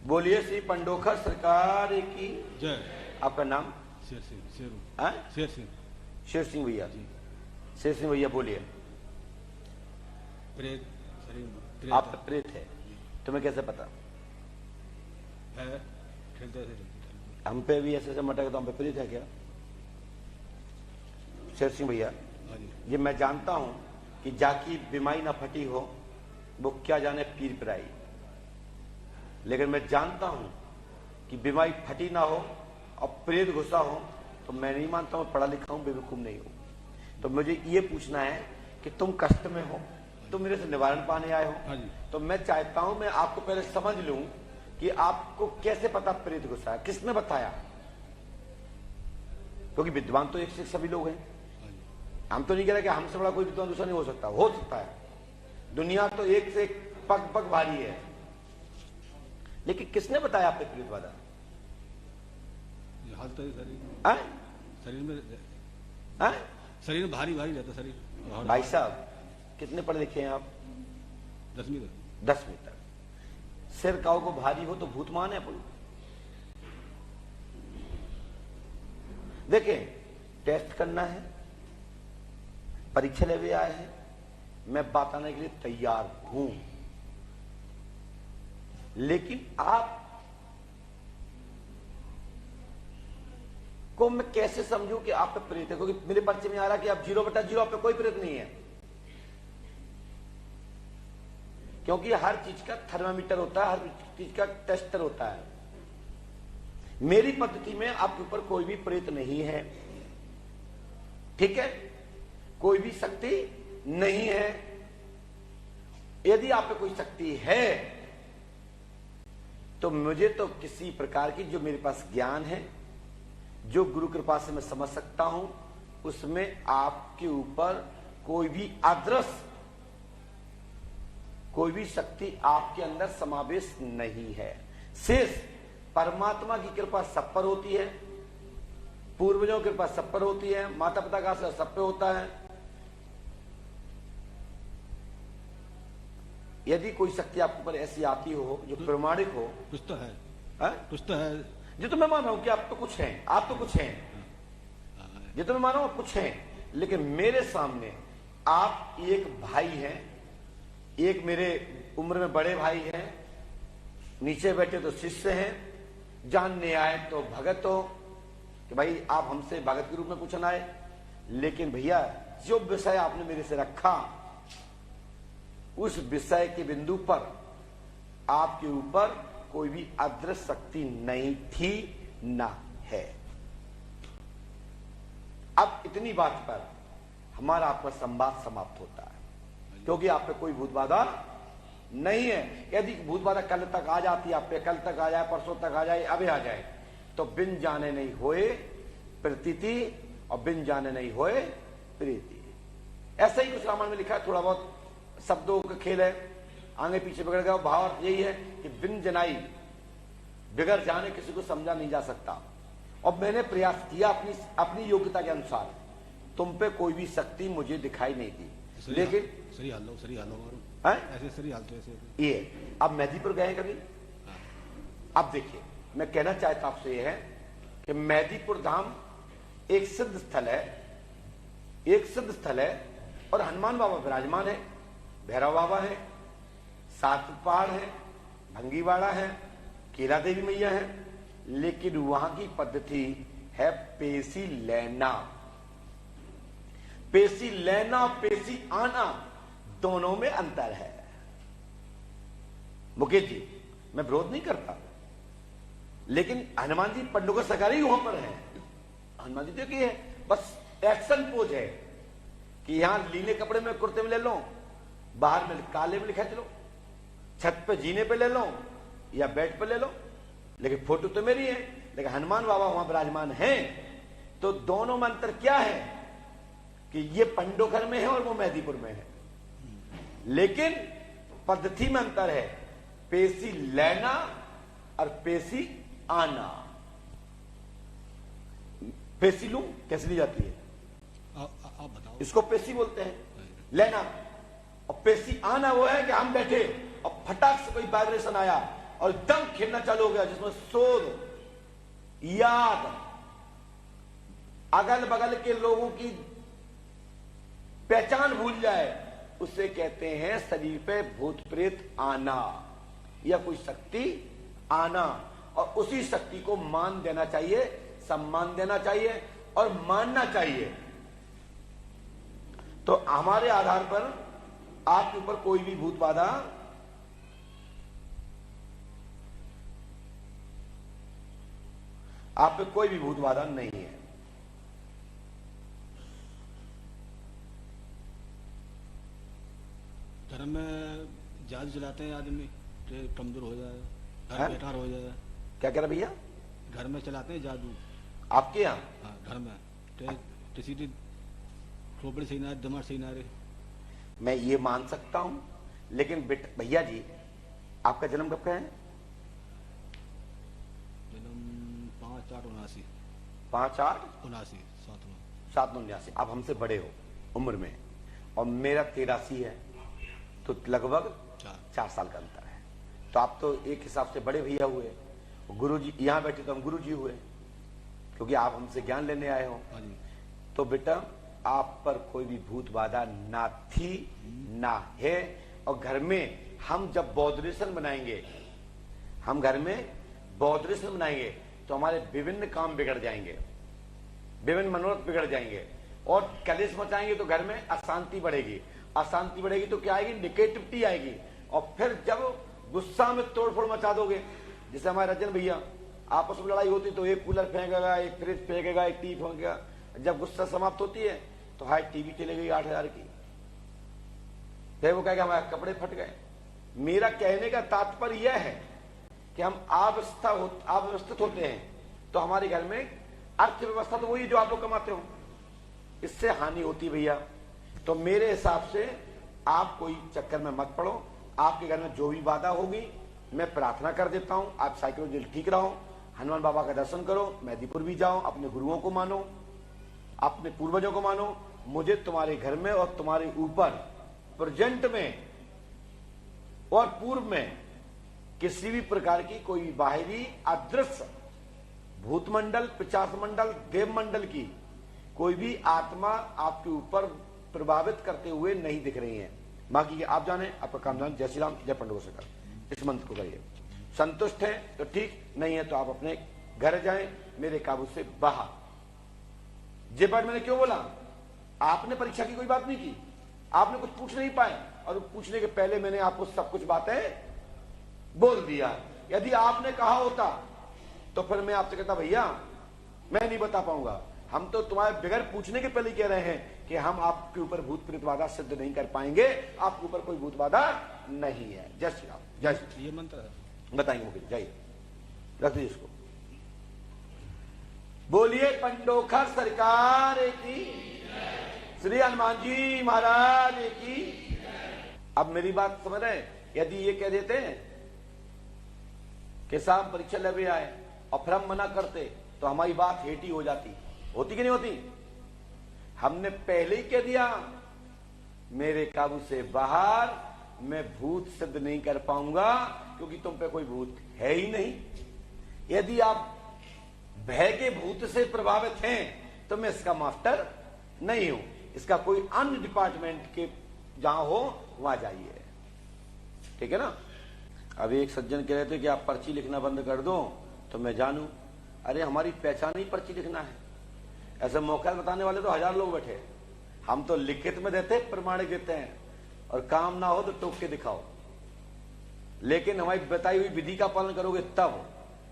बोलिए श्री पंडोखर सरकार की जय। आपका नाम? शेर सिंह। शेर सिंह भैया जी। शेर सिंह भैया बोलिए। प्रेत शरीर आप प्रेत है, तुम्हें कैसे पता है? हम पे भी ऐसे मटक तो हम पे प्रेत है क्या? शेर सिंह भैया ये मैं जानता हूं कि जाकी बीमारी ना फटी हो वो क्या जाने पीर पिराई, लेकिन मैं जानता हूं कि बीमारी फटी ना हो और प्रेत घुसा हो तो मैं नहीं मानता हूं पढ़ा लिखा हूं, बेवकूफ नहीं हूं। तो मुझे ये पूछना है कि तुम कष्ट में हो, तुम मेरे से निवारण पाने आए हो, तो मैं चाहता हूं मैं आपको पहले समझ लूं कि आपको कैसे पता प्रेत घुसा है, किसने बताया? क्योंकि विद्वान तो एक से सभी लोग हैं। हम तो नहीं कह रहे कि हमसे बड़ा कोई विद्वान दूसरा नहीं हो सकता है। दुनिया तो एक से एक पग पग भारी है, लेकिन किसने बताया आपने प्रेत वादा? शरीर में भारी भारी रहता शरीर। भाई साहब कितने पढ़े लिखे हैं आप? 10वीं तक। सिर काऊ को भारी हो तो भूतमान है अपन। देखिए टेस्ट करना है, परीक्षा लेवे आए हैं, मैं बताने के लिए तैयार हूं, लेकिन आप को मैं कैसे समझूं कि आप पे प्रेत है? क्योंकि मेरे पर्चे में आ रहा कि आप 0/0 आप पे कोई प्रेत नहीं है, क्योंकि हर चीज का थर्मामीटर होता है, हर चीज का टेस्टर होता है। मेरी पद्धति में आपके ऊपर कोई भी प्रेत नहीं है, ठीक है? कोई भी शक्ति नहीं है। यदि आप पे कोई शक्ति है तो मुझे तो किसी प्रकार की जो मेरे पास ज्ञान है, जो गुरु कृपा से मैं समझ सकता हूं, उसमें आपके ऊपर कोई भी अदृश्य कोई भी शक्ति आपके अंदर समावेश नहीं है। शेष परमात्मा की कृपा सब पर होती है, पूर्वजों की कृपा सब पर होती है, माता पिता का असर सब पे होता है। यदि कोई शक्ति आपके ऊपर ऐसी आती हो जो प्रमाणिक हो, कुछ तो है, कुछ तो है। जो तो मैं मान रहा हूं कि आप तो कुछ हैं, आप तो कुछ हैं, जो तो मैं मान रहा हूं कुछ हैं, लेकिन मेरे सामने आप एक भाई हैं, एक मेरे उम्र में बड़े भाई हैं, नीचे बैठे तो शिष्य हैं, जानने आए तो भगत हो कि भाई आप हमसे भगत के रूप में पूछना आए। लेकिन भैया जो विषय आपने मेरे से रखा, उस विषय के बिंदु पर आपके ऊपर कोई भी अदृश्य शक्ति नहीं थी, ना है। अब इतनी बात पर हमारा आपका संवाद समाप्त होता है, क्योंकि आप पे कोई भूत बाधा नहीं है। यदि भूत बाधा कल तक आ जाती, आप पे कल तक आ जाए, परसों तक आ जाए, अभी आ जाए, तो बिन जाने नहीं होए प्रतीति और बिन जाने नहीं होए प्रीति। ऐसा ही कुछ रामायण में लिखा है, थोड़ा बहुत शब्दों का खेल है, आगे पीछे बिगड़ गया। भाव यही है कि बिन जनाई बिगड़ जाने किसी को समझा नहीं जा सकता। और मैंने प्रयास किया अपनी योग्यता के अनुसार, तुम पे कोई भी शक्ति मुझे दिखाई नहीं दी, लेकिन सही हाल लो ऐसे सही हाल तो ऐसे। ये अब मेहदीपुर गए कभी? अब देखिए मैं कहना चाहता आपसे यह है कि मेहदीपुर धाम एक सिद्ध स्थल है, एक सिद्ध स्थल है, और हनुमान बाबा विराजमान है, भैरव बाबा है, सात पहाड़ है, भंगीवाड़ा है, केला देवी मैया है, लेकिन वहां की पद्धति है पेशी लेना। पेशी लेना, पेशी आना, दोनों में अंतर है। मुकेश जी मैं विरोध नहीं करता, लेकिन हनुमान जी पंडों का सकारी वहां पर है। हनुमान जी देखिए बस एक्शन पोज है कि यहां लीले कपड़े में कुर्ते में ले लो, बाहर में काले में लिखा चलो, छत पे जीने पे ले लो या बेड पे ले लो, लेकिन फोटो तो मेरी है। लेकिन हनुमान बाबा वहां विराजमान हैं, तो दोनों में अंतर क्या है कि ये पंडोखर में है और वो मेहदीपुर में है, लेकिन पद्धति में अंतर है, पेशी लेना और पेशी आना। पेशी लूं कैसे ली जाती है? आप बताओ। इसको पेशी बोलते हैं, लेना। और पेशी आना वो है कि हम बैठे और फटाक से कोई वाइब्रेशन आया और दम खेलना चालू हो गया, जिसमें शोध, याद, अगल बगल के लोगों की पहचान भूल जाए, उसे कहते हैं शरीर पे भूत प्रेत आना या कोई शक्ति आना। और उसी शक्ति को मान देना चाहिए, सम्मान देना चाहिए और मानना चाहिए। तो हमारे आधार पर आपके ऊपर कोई भी भूत बाधा आप पे कोई भी भूत बाधा नहीं है। धर्म में जादू चलाते हैं आदमी, तो कमजोर हो जाए, घर बेकार हो जाए। क्या कह रहे भैया? घर में चलाते हैं जादू आपके यहाँ? हाँ, घर में किसी की खोपड़ी सही ना, दिमाग सही ना रहे। मैं ये मान सकता हूं, लेकिन भैया जी आपका जन्म कब का है? जन्म 5/8/79। 5/8/79। 7/9/79। आप हमसे बड़े हो उम्र में, और मेरा 83 है, तो लगभग 4 साल का अंतर है। तो आप तो एक हिसाब से बड़े भैया हुए। गुरु जी यहां बैठे तो हम गुरु जी हुए, क्योंकि आप हमसे ज्ञान लेने आए हो। तो बेटा आप पर कोई भी भूत बाधा ना थी ना है। और घर में हम जब बौद्धरेशन बनाएंगे, हम घर में बौद्धरेशन बनाएंगे, तो हमारे विभिन्न काम बिगड़ जाएंगे, विभिन्न मनोरथ बिगड़ जाएंगे, और कलेश मचाएंगे तो घर में अशांति बढ़ेगी। अशांति बढ़ेगी तो क्या आएगी? निगेटिविटी आएगी। और फिर जब गुस्सा में तोड़फोड़ मचा दोगे, जैसे हमारे रजन भैया आपस में लड़ाई होती तो एक कूलर फेंकेगा, एक फ्रिज फेंकेगा, एक टीवी फेंकेगा। जब गुस्सा समाप्त होती है तो हाई टीवी चले गई 8,000 की, फिर वो कहेगा हमारे कपड़े फट गए। मेरा कहने का तात्पर्य यह है कि हम अव्यवस्थित होते हैं, तो हमारे घर में अर्थव्यवस्था तो वही जो आप लोग कमाते हो, इससे हानि होती भैया। तो मेरे हिसाब से आप कोई चक्कर में मत पड़ो। आपके घर में जो भी बाधा होगी, मैं प्रार्थना कर देता हूं, आप साइकोलॉजी ठीक रहो, हनुमान बाबा का दर्शन करो, मेहदीपुर भी जाओ, अपने गुरुओं को मानो, अपने पूर्वजों को मानो। मुझे तुम्हारे घर में और तुम्हारे ऊपर प्रेजेंट में और पूर्व में किसी भी प्रकार की कोई बाहरी अदृश्य भूतमंडल, पिशाच मंडल, देव मंडल की कोई भी आत्मा आपके ऊपर प्रभावित करते हुए नहीं दिख रही है। बाकी आप जाने, आपका काम जाने। जय श्री राम, जय पंडित शेखर। इस मंत्र को करिए। संतुष्ट है तो ठीक, नहीं है तो आप अपने घर जाएं, मेरे काबू से बाहर। जे बात मैंने क्यों बोला? आपने परीक्षा की कोई बात नहीं की, आपने कुछ पूछ नहीं पाए, और पूछने के पहले मैंने आपको सब कुछ बातें बोल दिया। यदि आपने कहा होता तो फिर मैं आपसे कहता भैया मैं नहीं बता पाऊंगा। हम तो तुम्हारे बगैर पूछने के पहले कह रहे हैं कि हम आपके ऊपर भूत प्रेत बाधा सिद्ध नहीं कर पाएंगे, आपके ऊपर कोई भूत बाधा नहीं है। जय श्री राम। जय श्री। ये मंत्र है, बताएंगे मुझे। जय, रख दीजिए इसको। बोलिए पंडोखर सरकार की, श्री हनुमान जी महाराज की। अब मेरी बात समझ रहे हैं? यदि ये कह देते हैं कि साहब परीक्षा लेवे आए और फिर हम मना करते तो हमारी बात हेटी हो जाती, होती कि नहीं होती? हमने पहले ही कह दिया मेरे काबू से बाहर, मैं भूत सिद्ध नहीं कर पाऊंगा, क्योंकि तुम पे कोई भूत है ही नहीं। यदि आप भय के भूत से प्रभावित हैं तो मैं इसका मास्टर नहीं हूं। इसका कोई अन्य डिपार्टमेंट के जहां हो वहां जाइए, ठीक है ना? अभी एक सज्जन कह रहे थे कि आप पर्ची लिखना बंद कर दो तो मैं जानू। अरे हमारी पहचान ही पर्ची लिखना है। ऐसे मौका बताने वाले तो 1000 लोग बैठे, हम तो लिखित में देते, प्रमाणिक देते हैं, और काम ना हो तो टोक के दिखाओ। लेकिन हमारी बताई हुई विधि का पालन करोगे तब